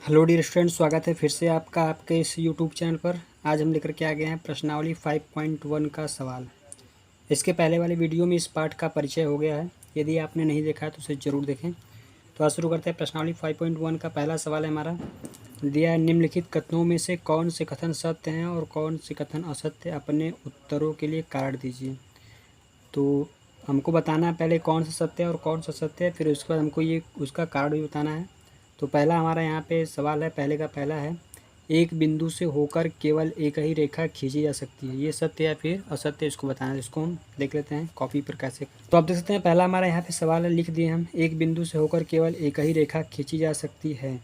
Hello dear student, स्वागत है फिर से आपका आपके इस यूट्यूब चैनल पर। आज हम लेकर के आ गए हैं प्रश्नावली 5.1 का सवाल। इसके पहले वाली वीडियो में इस पाठ का परिचय हो गया है। यदि आपने नहीं देखा है तो उसे ज़रूर देखें। तो आज शुरू करते हैं। प्रश्नावली 5.1 का पहला सवाल है हमारा, दिया है निम्नलिखित कथनों में से कौन से कथन सत्य हैं और कौन से कथन असत्य, अपने उत्तरों के लिए कारण दीजिए। तो हमको बताना है पहले कौन सा सत्य है और कौन सा सत्य है, फिर उसके बाद हमको ये उसका कारण भी बताना है। तो पहला हमारा यहाँ पे सवाल है, पहले का पहला है, एक बिंदु से होकर केवल एक ही रेखा खींची जा सकती है, ये सत्य या फिर असत्य, इसको बताना है। इसको हम देख लेते हैं कॉपी पर कैसे। तो आप देख सकते हैं पहला हमारा यहाँ पे सवाल है, लिख दिए हम, एक बिंदु से होकर केवल एक ही रेखा खींची जा सकती है।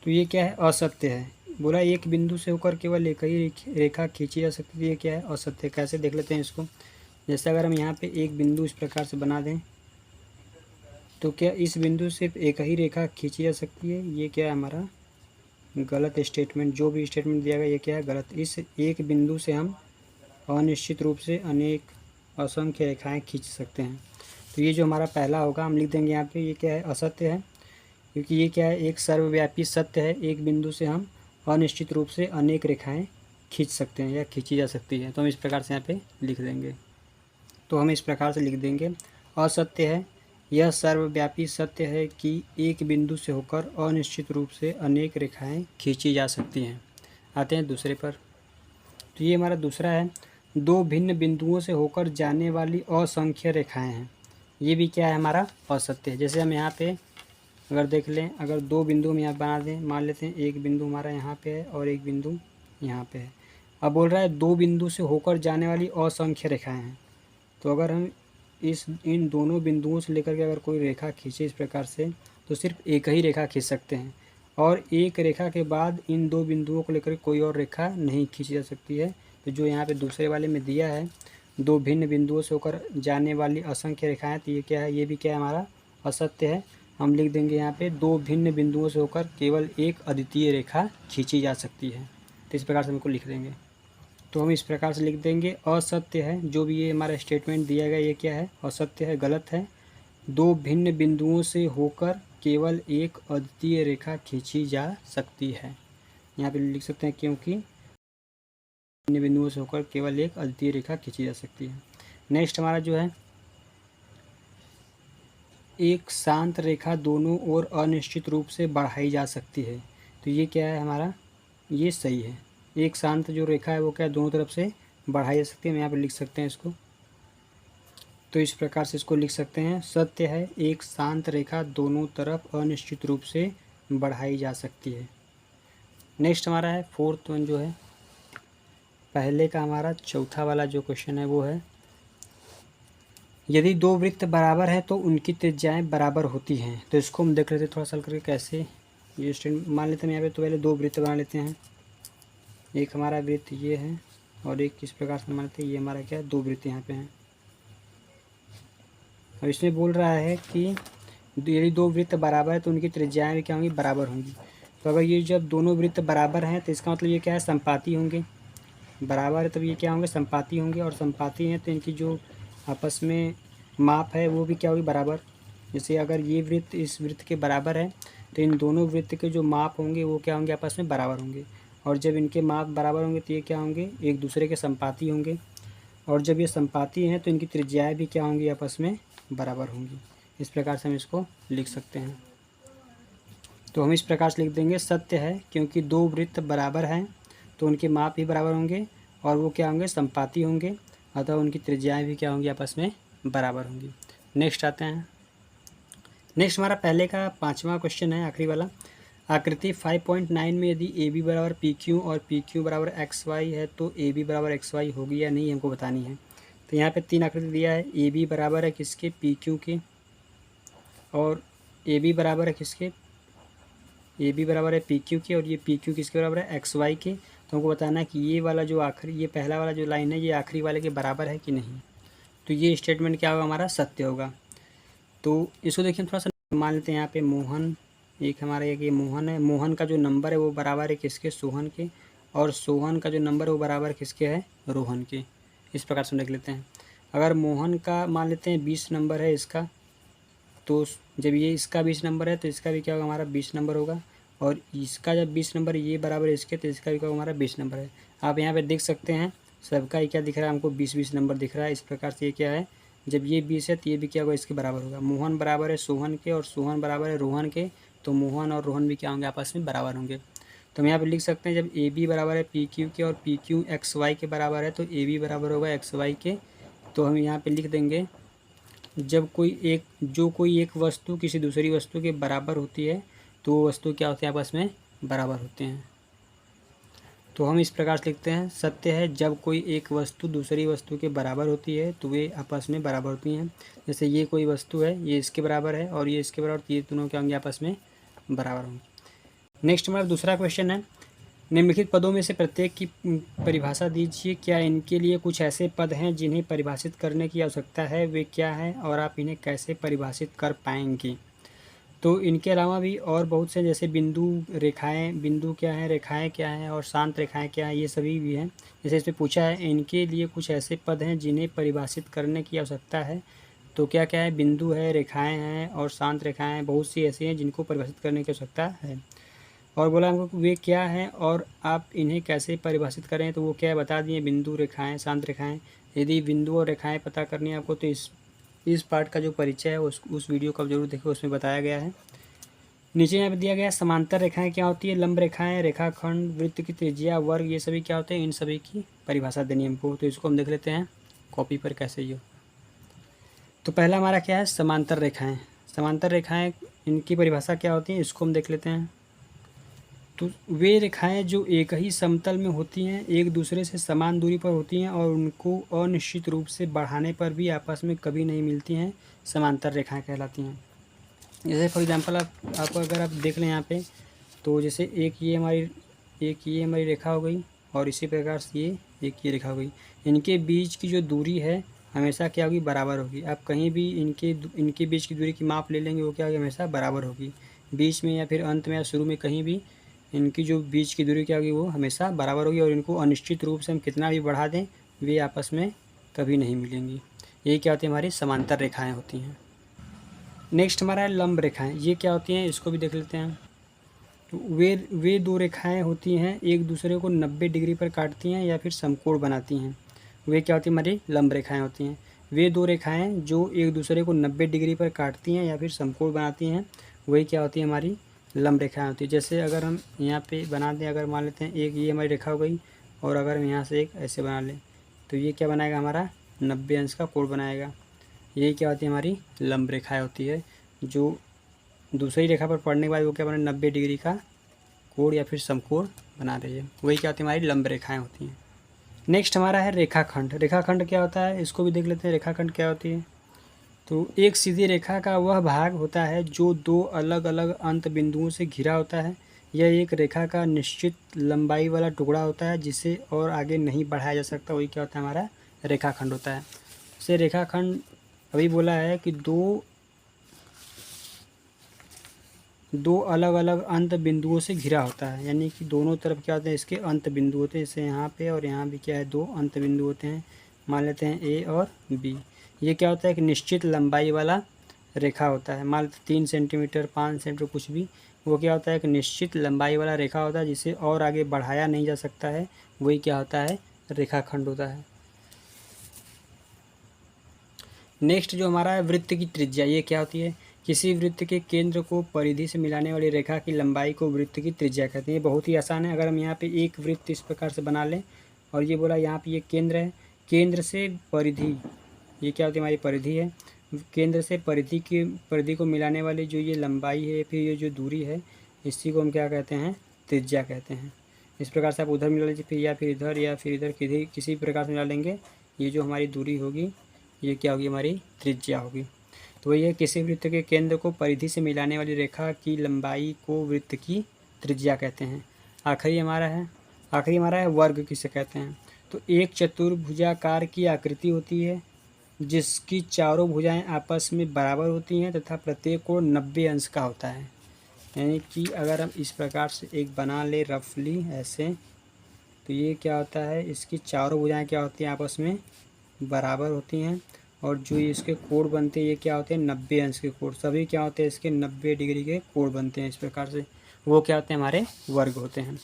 तो ये क्या है? असत्य है। बोला एक बिंदु से होकर केवल एक ही रेखा खींची जा सकती है, ये क्या है? असत्य। कैसे देख लेते हैं इसको। जैसे अगर हम यहाँ पे एक बिंदु इस प्रकार से बना दें तो क्या इस बिंदु से सिर्फ एक ही रेखा खींची जा सकती है? ये क्या है? हमारा गलत स्टेटमेंट। जो भी स्टेटमेंट दिया गया ये क्या है? गलत। इस एक बिंदु से हम अनिश्चित रूप से अनेक असंख्य रेखाएं खींच सकते हैं। तो ये जो हमारा पहला होगा हम लिख देंगे यहाँ पे, ये क्या है? असत्य है। क्योंकि ये क्या है? एक सर्वव्यापी सत्य है, एक बिंदु से हम अनिश्चित रूप से अनेक रेखाएँ खींच सकते हैं या खींची जा सकती है। तो हम इस प्रकार से यहाँ पे लिख देंगे। तो हम इस प्रकार से लिख देंगे, असत्य है, यह सर्वव्यापी सत्य है कि एक बिंदु से होकर अनिश्चित रूप से अनेक रेखाएं खींची जा सकती हैं। आते हैं दूसरे पर। तो ये हमारा दूसरा है, दो भिन्न बिंदुओं से होकर जाने वाली असंख्य रेखाएं हैं। ये भी क्या है? हमारा असत्य है। जैसे हम यहाँ पे अगर देख लें, अगर दो बिंदु हम यहाँ बना दें, मान लेते हैं एक बिंदु हमारा यहाँ पे है और एक बिंदु यहाँ पे है। अब बोल रहा है दो बिंदु से होकर जाने वाली असंख्य रेखाएं हैं। तो अगर हम इन दोनों बिंदुओं से लेकर के अगर कोई रेखा खींचे इस प्रकार से, तो सिर्फ एक ही रेखा खींच सकते हैं, और एक रेखा के बाद इन दो बिंदुओं को लेकर कोई और रेखा नहीं खींची जा सकती है। तो जो यहाँ पे दूसरे वाले में दिया है, दो भिन्न बिंदुओं से होकर जाने वाली असंख्य रेखाएं, तो ये क्या है? ये भी क्या है? हमारा असत्य है। हम लिख देंगे यहाँ पे, दो भिन्न बिंदुओं से होकर केवल एक अद्वितीय रेखा खींची जा सकती है। तो इस प्रकार से हमको लिख देंगे। तो हम इस प्रकार से लिख देंगे, असत्य है। जो भी ये हमारा स्टेटमेंट दिया गया ये क्या है? असत्य है, गलत है। दो भिन्न बिंदुओं से होकर केवल एक अद्वितीय रेखा खींची जा सकती है। यहाँ पे लिख सकते हैं क्योंकि भिन्न बिंदुओं से होकर केवल एक अद्वितीय रेखा खींची जा सकती है। नेक्स्ट हमारा जो है, एक शांत रेखा दोनों ओर अनिश्चित रूप से बढ़ाई जा सकती है। तो ये क्या है? हमारा ये सही है। एक शांत जो रेखा है वो क्या है? दोनों तरफ से बढ़ाई जा सकती है। हम यहाँ पर लिख सकते हैं इसको। तो इस प्रकार से इसको लिख सकते हैं, सत्य है, एक शांत रेखा दोनों तरफ अनिश्चित रूप से बढ़ाई जा सकती है। नेक्स्ट हमारा है फोर्थ वन, जो है पहले का हमारा चौथा वाला जो क्वेश्चन है वो है, यदि दो वृत्त बराबर हैं तो उनकी त्रिज्याएं बराबर होती हैं। तो इसको हम देख लेते हैं थोड़ा सा करके कैसे। ये स्टूडेंट मान लेते हैं यहाँ पे, तो पहले दो वृत्त बना लेते हैं। एक हमारा वृत्त ये है और एक किस प्रकार से मान लेते हैं, ये हमारा क्या है? दो वृत्त यहाँ पे हैं। अब इसमें बोल रहा है कि यदि दो वृत्त बराबर है तो उनकी त्रिज्याएं भी क्या होंगी? बराबर होंगी। तो अगर ये जब दोनों वृत्त बराबर हैं तो इसका मतलब ये क्या है? संपाती होंगे। बराबर है तब ये क्या होंगे? संपाती होंगे। और संपाती हैं तो इनकी जो आपस में माप है वो भी क्या होगी? बराबर। जैसे अगर ये वृत्त इस वृत्त के बराबर है तो इन दोनों वृत्त के जो माप होंगे वो क्या होंगे? आपस में बराबर होंगे। और जब इनके माप बराबर होंगे तो ये क्या होंगे? एक दूसरे के संपाती होंगे। और जब ये संपाती हैं तो इनकी त्रिज्याएं भी क्या होंगी? आपस में बराबर होंगी। इस प्रकार से हम इसको लिख सकते हैं। तो हम इस प्रकार से लिख देंगे, सत्य है क्योंकि दो वृत्त बराबर हैं तो उनके माप भी बराबर होंगे और वो क्या होंगे? संपाती होंगे, अतः उनकी त्रिज्याएं भी क्या होंगी? आपस में बराबर होंगी। नेक्स्ट आते हैं। नेक्स्ट हमारा पहले का पाँचवा क्वेश्चन है, आखिरी वाला, आकृति 5.9 में यदि ए बी बराबर पी क्यू और पी क्यू बराबर एक्स वाई है तो ए बी बराबर एक्स वाई होगी या नहीं, हमको बतानी है। तो यहाँ पे तीन आकृति दिया है, ए बी बराबर है किसके? पी क्यू के। और ए बी बराबर है किसके? ए बी बराबर है पी क्यू के। और ये पी क्यू किसके बराबर है? एक्स वाई के। तो हमको बताना है कि ये वाला जो आखिरी, ये पहला वाला जो लाइन है ये आखिरी वाले के बराबर है कि नहीं। तो ये स्टेटमेंट क्या होगा? हमारा सत्य होगा। तो इसको देखिए थोड़ा सा मान लेते हैं। यहाँ पे मोहन, एक हमारा एक ये मोहन है, मोहन का जो नंबर है वो बराबर है किसके? सोहन के। और सोहन का जो नंबर है वो बराबर किसके है? रोहन के। इस प्रकार से हम लिख लेते हैं। अगर मोहन का मान लेते हैं 20 नंबर है इसका, तो जब ये इसका 20 नंबर है तो इसका भी क्या होगा? हमारा 20 नंबर होगा। और इसका जब 20 नंबर ये बराबर है इसके, तो इसका भी हमारा 20 नंबर है। आप यहाँ पे देख सकते हैं सबका ही क्या दिख रहा है, हमको 20-20 नंबर दिख रहा है। इस प्रकार से ये क्या है, जब ये 20 है तो ये भी क्या होगा, इसके बराबर होगा। मोहन बराबर है सोहन के और सोहन बराबर है रोहन के, तो मोहन और रोहन भी क्या होंगे, आपस में बराबर होंगे। तो हम यहाँ पे लिख सकते हैं जब ए बी बराबर है पी क्यू के और पी क्यू एक्स वाई के बराबर है, तो ए बी बराबर होगा एक्स वाई के। तो हम यहाँ पे लिख देंगे जब कोई एक वस्तु किसी दूसरी वस्तु के बराबर होती है तो वो वस्तु क्या होते हैं, आपस में बराबर होते हैं। तो हम इस प्रकार से लिखते हैं, सत्य है जब कोई एक वस्तु दूसरी वस्तु के बराबर होती है तो वे आपस में बराबर होती हैं। जैसे ये कोई वस्तु है, ये इसके बराबर है और ये इसके बराबर, तो ये दोनों क्या होंगे, आपस में बराबर होंगे। नेक्स्ट हमारा दूसरा क्वेश्चन है, निम्नलिखित पदों में से प्रत्येक की परिभाषा दीजिए। क्या इनके लिए कुछ ऐसे पद हैं जिन्हें परिभाषित करने की आवश्यकता है, वे क्या हैं और आप इन्हें कैसे परिभाषित कर पाएंगे। तो इनके अलावा भी और बहुत से, जैसे बिंदु, रेखाएं, बिंदु क्या है, रेखाएं क्या हैं और शांत रेखाएं क्या हैं, ये सभी भी हैं। जैसे इस पर पूछा है इनके लिए कुछ ऐसे पद हैं जिन्हें परिभाषित करने की आवश्यकता है, तो क्या क्या है, बिंदु है, रेखाएं हैं और शांत रेखाएं हैं, बहुत सी ऐसी हैं जिनको परिभाषित करने की आवश्यकता है। और बोला हमको वे क्या हैं और आप इन्हें कैसे परिभाषित करें, तो वो क्या है बता दिए, बिंदु, रेखाएं, शांत रेखाएं। यदि बिंदु और रेखाएं पता करनी है आपको, तो इस पार्ट का जो परिचय है उस वीडियो का जरूर देखो, उसमें बताया गया है। नीचे यहाँ पे दिया गया है समांतर रेखाएं क्या होती है, लंब रेखाएं, रेखाखंड, वृत्त की त्रिज्या, वर्ग, ये सभी क्या होते हैं, इन सभी की परिभाषा देनी है हमको। तो इसको हम देख लेते हैं कॉपी पर कैसे ये। तो पहला हमारा क्या है, समांतर रेखाएँ। समांतर रेखाएँ, इनकी परिभाषा क्या होती है, इसको हम देख लेते हैं। तो वे रेखाएं जो एक ही समतल में होती हैं, एक दूसरे से समान दूरी पर होती हैं और उनको अनिश्चित रूप से बढ़ाने पर भी आपस में कभी नहीं मिलती हैं, समांतर रेखाएं कहलाती हैं। जैसे फॉर एग्जांपल आप अगर आप देख लें यहाँ पे, तो जैसे एक ये हमारी रेखा हो गई और इसी प्रकार से ये रेखा हो गई। इनके बीच की जो दूरी है हमेशा क्या होगी, बराबर होगी। आप कहीं भी इनके बीच की दूरी की माप ले लेंगे, वो क्या होगी, हमेशा बराबर होगी। बीच में या फिर अंत में या शुरू में कहीं भी इनकी जो बीच की दूरी क्या होगी, वो हमेशा बराबर होगी। और इनको अनिश्चित रूप से हम कितना भी बढ़ा दें, वे आपस में कभी नहीं मिलेंगी। ये क्या होती है, हमारी समांतर रेखाएं होती हैं। नेक्स्ट हमारा है लंब रेखाएं। ये क्या होती हैं, इसको भी देख लेते हैं। तो वे दो रेखाएं होती हैं, एक दूसरे को 90 डिग्री पर काटती हैं या फिर समकोण बनाती हैं। वे क्या होती हैं, हमारी लंब रेखाएँ होती हैं। वे दो रेखाएँ जो एक दूसरे को 90 डिग्री पर काटती हैं या फिर समकोण बनाती हैं, वही क्या होती है, हमारी लंब रेखाएँ होती है। जैसे अगर हम यहाँ पे बना दें, अगर मान लेते हैं एक ये हमारी रेखा हो गई और अगर हम यहाँ से एक ऐसे बना लें, तो ये क्या बनाएगा, हमारा 90 अंश का कोण बनाएगा। ये क्या होती है, हमारी लंब रेखाएँ होती है, जो दूसरी रेखा पर पड़ने के बाद वो क्या बना, 90 डिग्री का कोण या फिर समकोण बना रही है। वही क्या होती है, हमारी लंब रेखाएँ होती हैं। नेक्स्ट हमारा है रेखाखंड। रेखाखंड क्या होता है, इसको भी देख लेते हैं। रेखाखंड क्या होती है, तो एक सीधी रेखा का वह भाग होता है जो दो अलग अलग अंत बिंदुओं से घिरा होता है। यह एक रेखा का निश्चित लंबाई वाला टुकड़ा होता है जिसे और आगे नहीं बढ़ाया जा सकता। वही क्या होता है, हमारा रेखाखंड होता है। जैसे रेखाखंड अभी बोला है कि दो अलग अलग अंत बिंदुओं से घिरा होता है, यानी कि दोनों तरफ क्या होते हैं, इसके अंत बिंदु होते हैं। जैसे यहाँ पे और यहाँ भी क्या है, दो अंत बिंदु होते हैं। मान लेते हैं ए और बी। ये क्या होता है, एक निश्चित लंबाई वाला रेखा होता है। मान लेते 3 सेंटीमीटर, 5 सेंटीमीटर, कुछ भी, वो क्या होता है, एक निश्चित लंबाई वाला रेखा होता है जिसे और आगे बढ़ाया नहीं जा सकता है। वही क्या होता है, रेखाखंड होता है। नेक्स्ट जो हमारा है वृत्त की त्रिज्या। ये क्या होती है, किसी वृत्त के केंद्र को परिधि से मिलाने वाली रेखा की लंबाई को वृत्त की त्रिज्या कहते हैं। ये बहुत ही आसान है। अगर हम यहाँ पे एक वृत्त इस प्रकार से बना लें और ये बोला यहाँ पे ये केंद्र है, केंद्र से परिधि, ये क्या होती है, हमारी परिधि है। केंद्र से परिधि को मिलाने वाली जो ये लंबाई है, फिर ये जो दूरी है, इसी को हम क्या कहते हैं, त्रिज्या कहते हैं। इस प्रकार से आप उधर मिला लीजिए, फिर इधर या फिर इधर किसी प्रकार से मिला लेंगे, ये जो हमारी दूरी होगी ये क्या होगी, हमारी त्रिज्या होगी। तो वही है, किसी वृत्त के केंद्र को परिधि से मिलाने वाली रेखा की लंबाई को वृत्त की त्रिज्या कहते हैं। आखिरी हमारा है वर्ग किसे कहते हैं। तो एक चतुर्भुजाकार की आकृति होती है जिसकी चारों भुजाएं आपस में बराबर होती हैं तथा प्रत्येक कोण 90 अंश का होता है। यानी कि अगर हम इस प्रकार से एक बना ले रफली ऐसे, तो ये क्या होता है, इसकी चारों भुजाएं क्या होती हैं, आपस में बराबर होती हैं। और जो इसके कोण बनते हैं, ये क्या होते हैं, 90 अंश के कोण। सभी क्या होते हैं, इसके 90 डिग्री के कोण बनते हैं इस प्रकार से। वो क्या होते हैं, हमारे वर्ग होते हैं।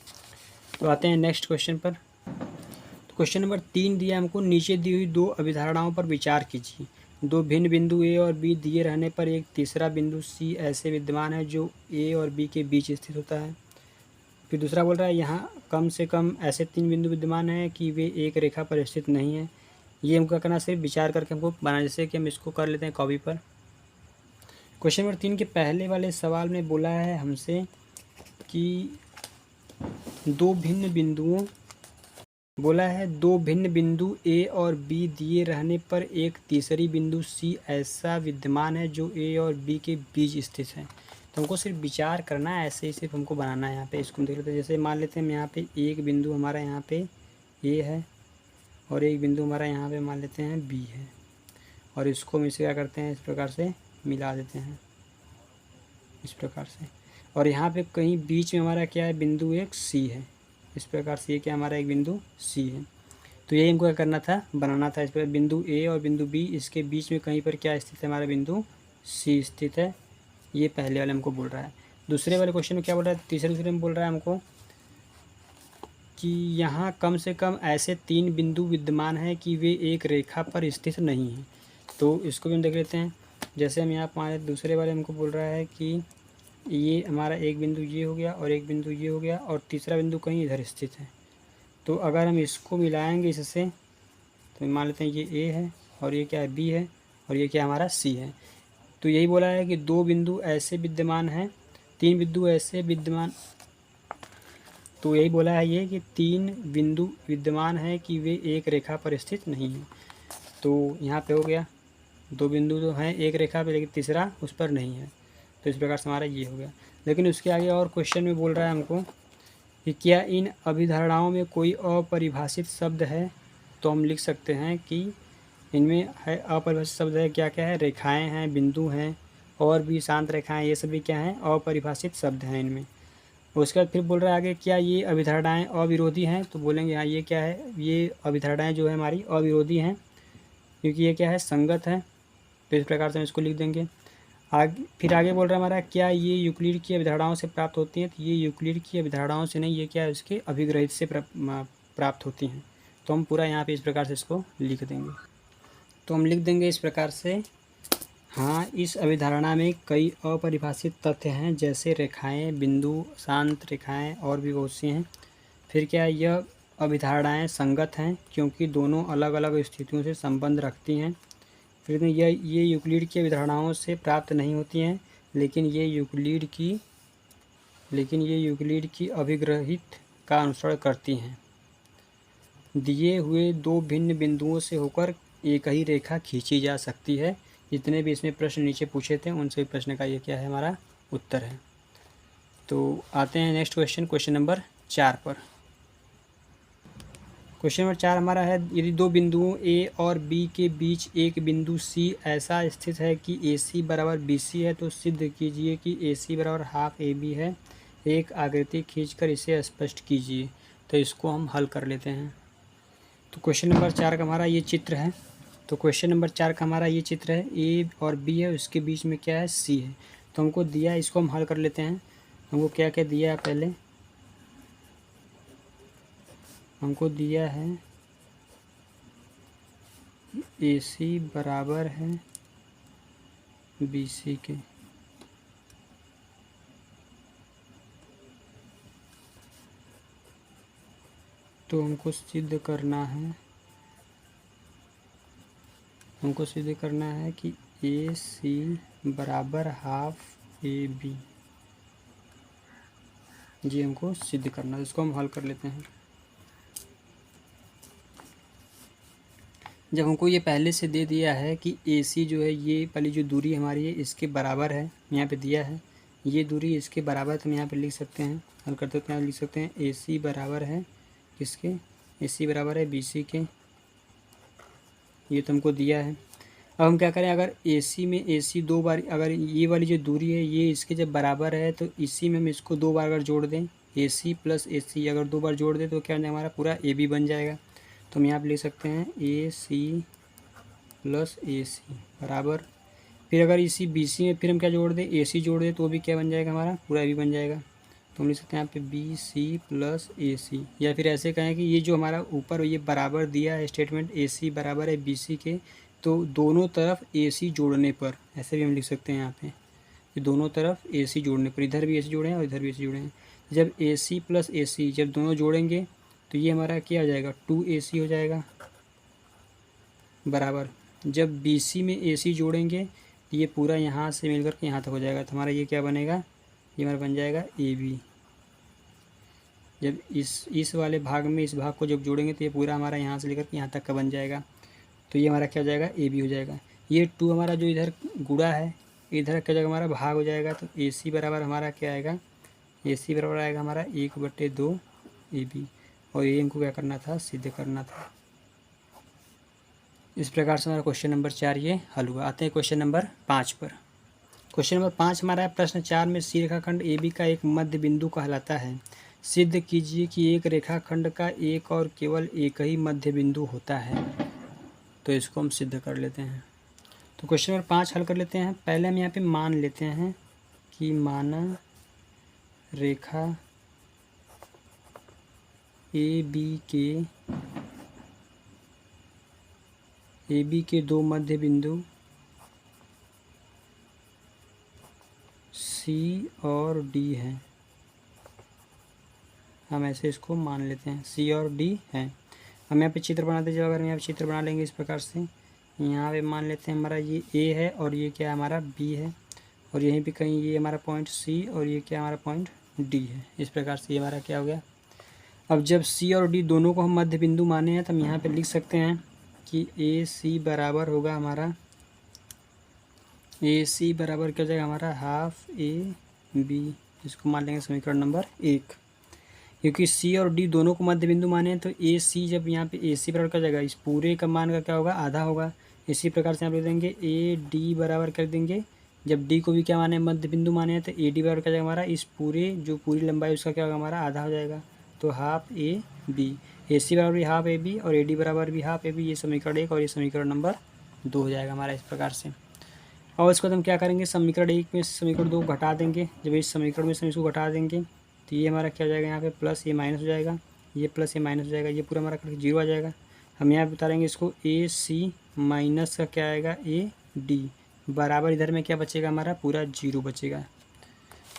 तो आते हैं नेक्स्ट क्वेश्चन पर। तो क्वेश्चन नंबर 3 दिया हमको, नीचे दी हुई दो अभिधारणाओं पर विचार कीजिए। दो भिन्न बिंदु ए और बी दिए रहने पर एक तीसरा बिंदु सी ऐसे विद्यमान है जो ए और बी के बीच स्थित होता है। फिर दूसरा बोल रहा है यहाँ कम से कम ऐसे 3 बिंदु विद्यमान हैं कि वे एक रेखा पर स्थित नहीं हैं। ये हमको क्या करना, सिर्फ विचार करके हमको बनाना। जैसे कि हम इसको कर लेते हैं कॉपी पर। क्वेश्चन नंबर 3 के पहले वाले सवाल में बोला है हमसे कि दो भिन्न बिंदु ए और बी दिए रहने पर एक तीसरी बिंदु सी ऐसा विद्यमान है जो ए और बी के बीच स्थित है। तो हमको सिर्फ विचार करना है, ऐसे ही सिर्फ हमको बनाना है। यहाँ पे इसको देख लेते हैं। जैसे मान लेते हैं हम यहाँ पे एक बिंदु हमारा यहाँ पे ए है और एक बिंदु हमारा यहाँ पे मान लेते हैं बी है, और इसको हम इसे क्या करते हैं, इस प्रकार से मिला देते हैं, इस प्रकार से। और यहाँ पे कहीं बीच में हमारा क्या है, बिंदु एक सी है। इस प्रकार से ये क्या हमारा एक बिंदु सी है। तो यही हमको क्या करना था, बनाना था। इस पर बिंदु ए और बिंदु बी, इसके बीच में कहीं पर क्या स्थित है, हमारा बिंदु सी स्थित है। ये पहले वाले हमको बोल रहा है। दूसरे वाले क्वेश्चन में क्या बोल रहा है, दूसरे में बोल रहा है हमको कि यहाँ कम से कम ऐसे 3 बिंदु विद्यमान हैं कि वे एक रेखा पर स्थित नहीं हैं। तो इसको भी हम देख लेते हैं। जैसे हम यहाँ हमारे दूसरे वाले हमको बोल रहा है कि ये हमारा एक बिंदु ये हो गया और एक बिंदु ये हो गया और तीसरा बिंदु कहीं इधर स्थित है। तो अगर हम इसको मिलाएंगे इससे, तो मान लेते हैं ये ए है और ये क्या है, बी है, और ये क्या हमारा सी है। तो यही बोला है कि 2 बिंदु ऐसे विद्यमान हैं, 3 बिंदु ऐसे विद्यमान, तो यही बोला है ये कि 3 बिंदु विद्यमान हैं कि वे एक रेखा पर स्थित नहीं हैं। तो यहाँ पे हो गया 2 बिंदु तो हैं एक रेखा पे, लेकिन तीसरा उस पर नहीं है। तो इस प्रकार से हमारा ये हो गया। लेकिन उसके आगे और क्वेश्चन में बोल रहा है हमको कि क्या इन अभिधारणाओं में कोई अपरिभाषित शब्द है। तो हम लिख सकते हैं कि इनमें है अपरिभाषित शब्द है, क्या क्या है, रेखाएं हैं, बिंदु हैं, और भी शांत रेखाएं, ये सभी क्या हैं, अपरिभाषित शब्द हैं इनमें। उसके बाद फिर बोल रहा है आगे, क्या ये अभिधारणाएं अविरोधी हैं। तो बोलेंगे हाँ, ये क्या है, ये अभिधारणाएं जो है हमारी अविरोधी हैं, क्योंकि ये क्या है, संगत है। तो इस प्रकार से हम इसको लिख देंगे। फिर आगे बोल रहा है हमारा, क्या ये यूक्लिड की अभिधारणाओं से प्राप्त होती हैं। तो ये यूक्लिड की अभिधारणाओं से नहीं, ये क्या है, उसके अभिग्रहित से प्राप्त होती हैं। तो हम पूरा यहाँ पे इस प्रकार से इसको लिख देंगे। तो हम लिख देंगे इस प्रकार से, हाँ, इस अभिधारणा में कई अपरिभाषित तथ्य हैं, जैसे रेखाएं, बिंदु, शांत रेखाएं, और भी बहुत सी हैं। फिर क्या है, यह अभिधारणाएं संगत हैं क्योंकि दोनों अलग अलग स्थितियों से संबंध रखती हैं। फिर ये यूक्लिड की अभिधारणाओं से प्राप्त नहीं होती हैं, लेकिन ये यूक्लिड की अभिग्रहित का अनुसरण करती हैं। दिए हुए 2 भिन्न बिंदुओं से होकर एक ही रेखा खींची जा सकती है। जितने भी इसमें प्रश्न नीचे पूछे थे उन सभी प्रश्न का ये क्या है, हमारा उत्तर है। तो आते हैं नेक्स्ट क्वेश्चन नंबर 4 पर। क्वेश्चन नंबर 4 हमारा है, यदि 2 बिंदुओं ए और बी के बीच एक बिंदु सी ऐसा स्थित है कि ए सी बराबर बी सी है, तो सिद्ध कीजिए कि ए सी बराबर हाफ ए बी है। एक आकृति खींचकर इसे स्पष्ट कीजिए। तो इसको हम हल कर लेते हैं। तो क्वेश्चन नंबर 4 का हमारा ये चित्र है। तो क्वेश्चन नंबर 4 का हमारा ये चित्र है, ए और बी है, उसके बीच में क्या है, सी है। तो हमको दिया, इसको हम हल कर लेते हैं। हमको क्या क्या दिया है, पहले हमको दिया है ए सी बराबर है बी सी के। तो हमको सिद्ध करना है कि ए सी बराबर हाफ ए बी। जी हमको सिद्ध करना है, इसको हम हल कर लेते हैं। जब हमको ये पहले से दे दिया है कि ए सी जो है, ये वाली जो दूरी हमारी है इसके बराबर है, यहाँ पे दिया है ये दूरी इसके बराबर, तो हम यहाँ पे लिख सकते हैं, हल करते हैं, लिख सकते हैं ए सी बराबर है किसके, ए सी बराबर है बी सी के। ये तो हमको दिया है। अब हम क्या करें, अगर ए सी में ए सी 2 बार, अगर ये वाली जो दूरी है ये इसके जब बराबर है, तो इसी में हम इसको 2 बार अगर जोड़ दें, ए सी प्लस ए सी अगर 2 बार जोड़ दें तो क्या हमारा पूरा ए बी बन जाएगा। तो हम यहाँ पे लिख सकते हैं ए सी प्लस ए सी बराबर, फिर अगर इसी बी सी में फिर हम क्या जोड़ दें, ए सी जोड़ दें, तो भी क्या बन जाएगा, हमारा पूरा ए बी बन जाएगा। तो हम लिख सकते हैं यहाँ पे बी सी प्लस ए सी, या फिर ऐसे कहें कि ये जो हमारा ऊपर ये बराबर दिया है स्टेटमेंट ए सी बराबर है बी सी के, तो दोनों तरफ ए सी जोड़ने पर, ऐसे भी हम लिख सकते हैं यहाँ पे कि दोनों तरफ ए सी जोड़ने पर, इधर भी ए सी जोड़े हैं और इधर भी ए सी जोड़े हैं। जब ए सी प्लस ए सी जब दोनों जोड़ेंगे तो ये हमारा क्या हो जाएगा, 2AC हो जाएगा बराबर। जब BC में AC जोड़ेंगे ये पूरा यहाँ से मिलकर के यहाँ तक हो जाएगा, तो हमारा ये क्या बनेगा, ये हमारा बन जाएगा AB। जब इस वाले भाग में इस भाग को जब जोड़ेंगे तो ये पूरा हमारा यहाँ से लेकर के यहाँ तक का बन जाएगा, तो ये हमारा क्या हो जाएगा, AB हो जाएगा। ये 2 हमारा जो इधर गुणा है इधर क्या जाएगा हमारा भाग हो जाएगा, तो AC बराबर हमारा क्या आएगा, AC बराबर आएगा हमारा 1/2 AB। और ये हमको क्या करना था, सिद्ध करना था। इस प्रकार से हमारा क्वेश्चन नंबर 4 ये हल हुआ। आते हैं क्वेश्चन नंबर 5 पर। क्वेश्चन नंबर 5 हमारा है, प्रश्न 4 में सी रेखाखंड AB का एक मध्य बिंदु कहलाता है। सिद्ध कीजिए कि एक रेखाखंड का एक और केवल एक ही मध्य बिंदु होता है। तो इसको हम सिद्ध कर लेते हैं। तो क्वेश्चन नंबर 5 हल कर लेते हैं। पहले हम यहाँ पे मान लेते हैं कि माना रेखा AB के दो मध्य बिंदु C और D हैं। हम ऐसे इसको मान लेते हैं, C और D हैं। हम यहाँ पे चित्र बनाते हैं, जब अगर हम यहाँ पे चित्र बना लेंगे इस प्रकार से, यहाँ पे मान लेते हैं हमारा ये A है और ये क्या हमारा B है, और यहीं पे कहीं ये हमारा पॉइंट C और ये क्या हमारा पॉइंट D है। इस प्रकार से ये हमारा क्या हो गया। अब जब C और D दोनों को हम मध्य बिंदु माने हैं तो हम यहाँ पे लिख सकते हैं कि AC बराबर होगा हमारा, AC बराबर क्या हो जाएगा हमारा, हाफ AB। इसको मान लेंगे समीकरण नंबर 1। क्योंकि C और D दोनों को मध्य बिंदु माने हैं तो AC जब यहाँ पे AC बराबर क्या जाएगा, इस पूरे का मान का क्या होगा, आधा होगा। इसी प्रकार से यहाँ पे लिख देंगे AD बराबर कर देंगे, जब D को भी क्या माने, मध्य बिंदु माने हैं तो AD बराबर क्या जाएगा हमारा, इस पूरे जो पूरी लंबाई उसका क्या होगा हमारा, आधा हो जाएगा। तो हाफ AB, AC बराबर भी हाफ AB और AD बराबर भी हाफ AB। ये समीकरण 1 और ये समीकरण नंबर 2 हो जाएगा हमारा इस प्रकार से। और इसके बाद हम क्या करेंगे, समीकरण 1 में समीकरण 2 घटा देंगे। जब इस समीकरण में से इसको घटा देंगे तो ये हमारा क्या हो जाएगा, यहाँ पे प्लस ये माइनस हो जाएगा, ये प्लस ये माइनस हो जाएगा, ये पूरा हमारा करके 0 आ जाएगा। हम यहाँ पे बता देंगे इसको AC माइनस का क्या आएगा, AD बराबर, इधर में क्या बचेगा हमारा, पूरा 0 बचेगा।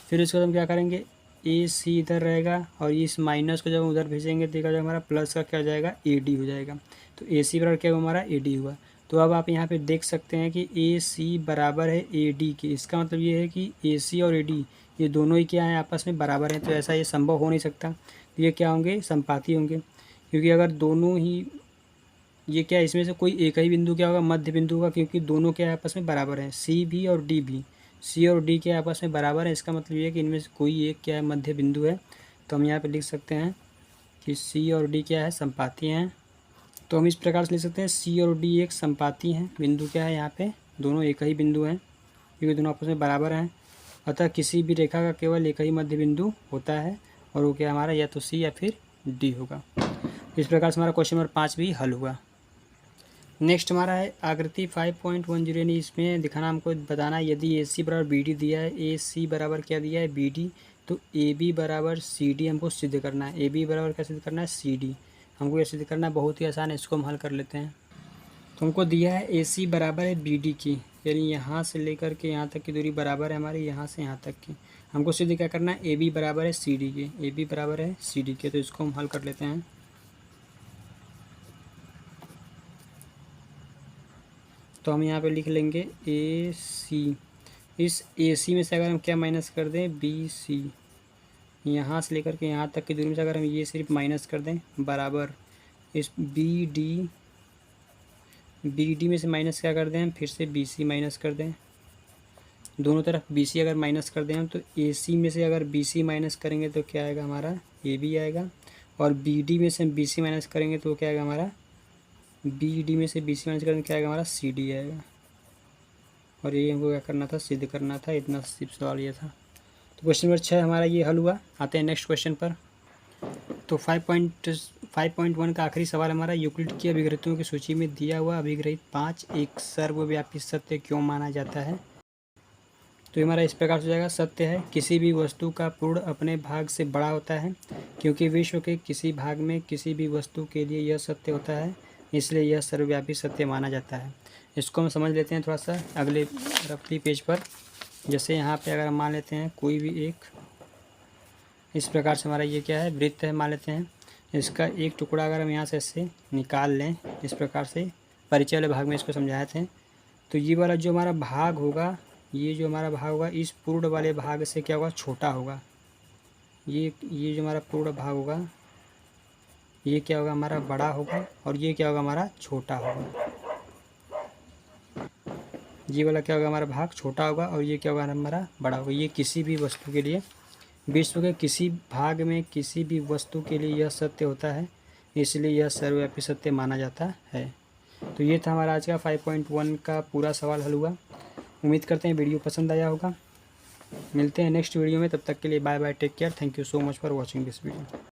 फिर इसको हम क्या करेंगे, AC इधर रहेगा और इस माइनस को जब हम उधर भेजेंगे तो देखा जाएगा हमारा प्लस का क्या हो जाएगा, AD हो जाएगा। तो AC बराबर क्या हुआ हमारा, AD हुआ। तो अब आप यहाँ पे देख सकते हैं कि AC बराबर है AD के। इसका मतलब ये है कि AC और AD ये दोनों ही क्या हैं, आपस में बराबर हैं। तो ऐसा ये संभव हो नहीं सकता, तो ये क्या होंगे, समपाती होंगे। क्योंकि अगर दोनों ही ये क्या, इसमें से कोई एक ही बिंदु क्या होगा, मध्य बिंदु होगा, क्योंकि दोनों क्या आपस में बराबर हैं, C भी और D भी। C और D के आपस में बराबर है, इसका मतलब ये है कि इनमें से कोई एक क्या है, मध्य बिंदु है। तो हम यहाँ पे लिख सकते हैं कि C और D क्या है, समपाती हैं। तो हम इस प्रकार से लिख सकते हैं C और D एक समपाती हैं। बिंदु क्या है यहाँ पे, दोनों एक ही बिंदु हैं क्योंकि दोनों आपस में बराबर हैं। अतः किसी भी रेखा का केवल एक ही मध्य बिंदु होता है और वो क्या हमारा, या तो C या फिर D होगा। इस प्रकार से हमारा क्वेश्चन नंबर 5 भी हल हुआ। नेक्स्ट हमारा है आकृति 5.10, यानी इसमें दिखाना हमको बताना, यदि AC बराबर BD दिया है, AC बराबर क्या दिया है, BD, तो AB बराबर CD हमको सिद्ध करना है। AB बराबर क्या सिद्ध करना है, CD। हमको ये सिद्ध करना है, बहुत ही आसान है, इसको हम हल कर लेते हैं। तो हमको दिया है AC बराबर है BD की, यानी यहाँ से लेकर के यहाँ तक की दूरी बराबर है हमारी, यहाँ से यहाँ तक की। हमको सिद्ध क्या करना है, AB बराबर है CD के, AB बराबर है CD के। तो इसको हम हल कर लेते हैं। तो हम यहाँ पे लिख लेंगे AC। इस AC में से अगर हम क्या माइनस कर दें, BC, यहाँ से लेकर के यहाँ तक की दूरी में से अगर हम ये सिर्फ माइनस कर दें, बराबर इस BD में से माइनस क्या कर दें हम, फिर से BC माइनस कर दें। दोनों तरफ BC अगर माइनस कर दें हम, तो AC में से अगर BC माइनस करेंगे तो क्या आएगा हमारा, AB आएगा। और BD में से हम BC माइनस करेंगे तो क्या आएगा हमारा, BD में से BC माइनस करेंगे क्या आएगा हमारा, CD आएगा। और ये हमको क्या करना था, सिद्ध करना था। इतना सिर्फ सवाल ये था। तो क्वेश्चन नंबर 6 हमारा ये हल हुआ। आते हैं नेक्स्ट क्वेश्चन पर। तो 5.1 का आखिरी सवाल हमारा, यूक्लिड की अभिग्रहियों की सूची में दिया हुआ अभिग्रहित 5 एक सर्वव्यापी सत्य क्यों माना जाता है। तो हमारा इस प्रकार से हो जाएगा, सत्य है किसी भी वस्तु का पूर्ण अपने भाग से बड़ा होता है, क्योंकि विश्व के किसी भाग में किसी भी वस्तु के लिए यह सत्य होता है, इसलिए यह सर्वव्यापी सत्य माना जाता है। इसको हम समझ लेते हैं थोड़ा सा अगले रफली पेज पर। जैसे यहाँ पे अगर हम मान लेते हैं कोई भी एक, इस प्रकार से हमारा ये क्या है, वृत्त है मान लेते हैं। इसका एक टुकड़ा अगर हम यहाँ से इससे निकाल लें, इस प्रकार से परिचय वाले भाग में इसको समझाए थे, तो ये वाला जो हमारा भाग होगा, ये जो हमारा भाग होगा इस पूर्ण वाले भाग से क्या होगा, छोटा होगा। ये जो हमारा पूर्ण भाग होगा ये क्या होगा, हमारा बड़ा होगा, और ये क्या होगा, हमारा छोटा होगा। ये वाला क्या होगा, हमारा भाग छोटा होगा, और ये क्या होगा, हमारा बड़ा होगा। ये किसी भी वस्तु के लिए, विश्व के किसी भाग में किसी भी वस्तु के लिए यह सत्य होता है, इसलिए यह सर्वव्यापी सत्य माना जाता है। तो ये था हमारा आज का 5.1 का पूरा सवाल हल हुआ। उम्मीद करते हैं वीडियो पसंद आया होगा। मिलते हैं नेक्स्ट वीडियो में, तब तक के लिए bye bye, take care, thank you so much for watching this video.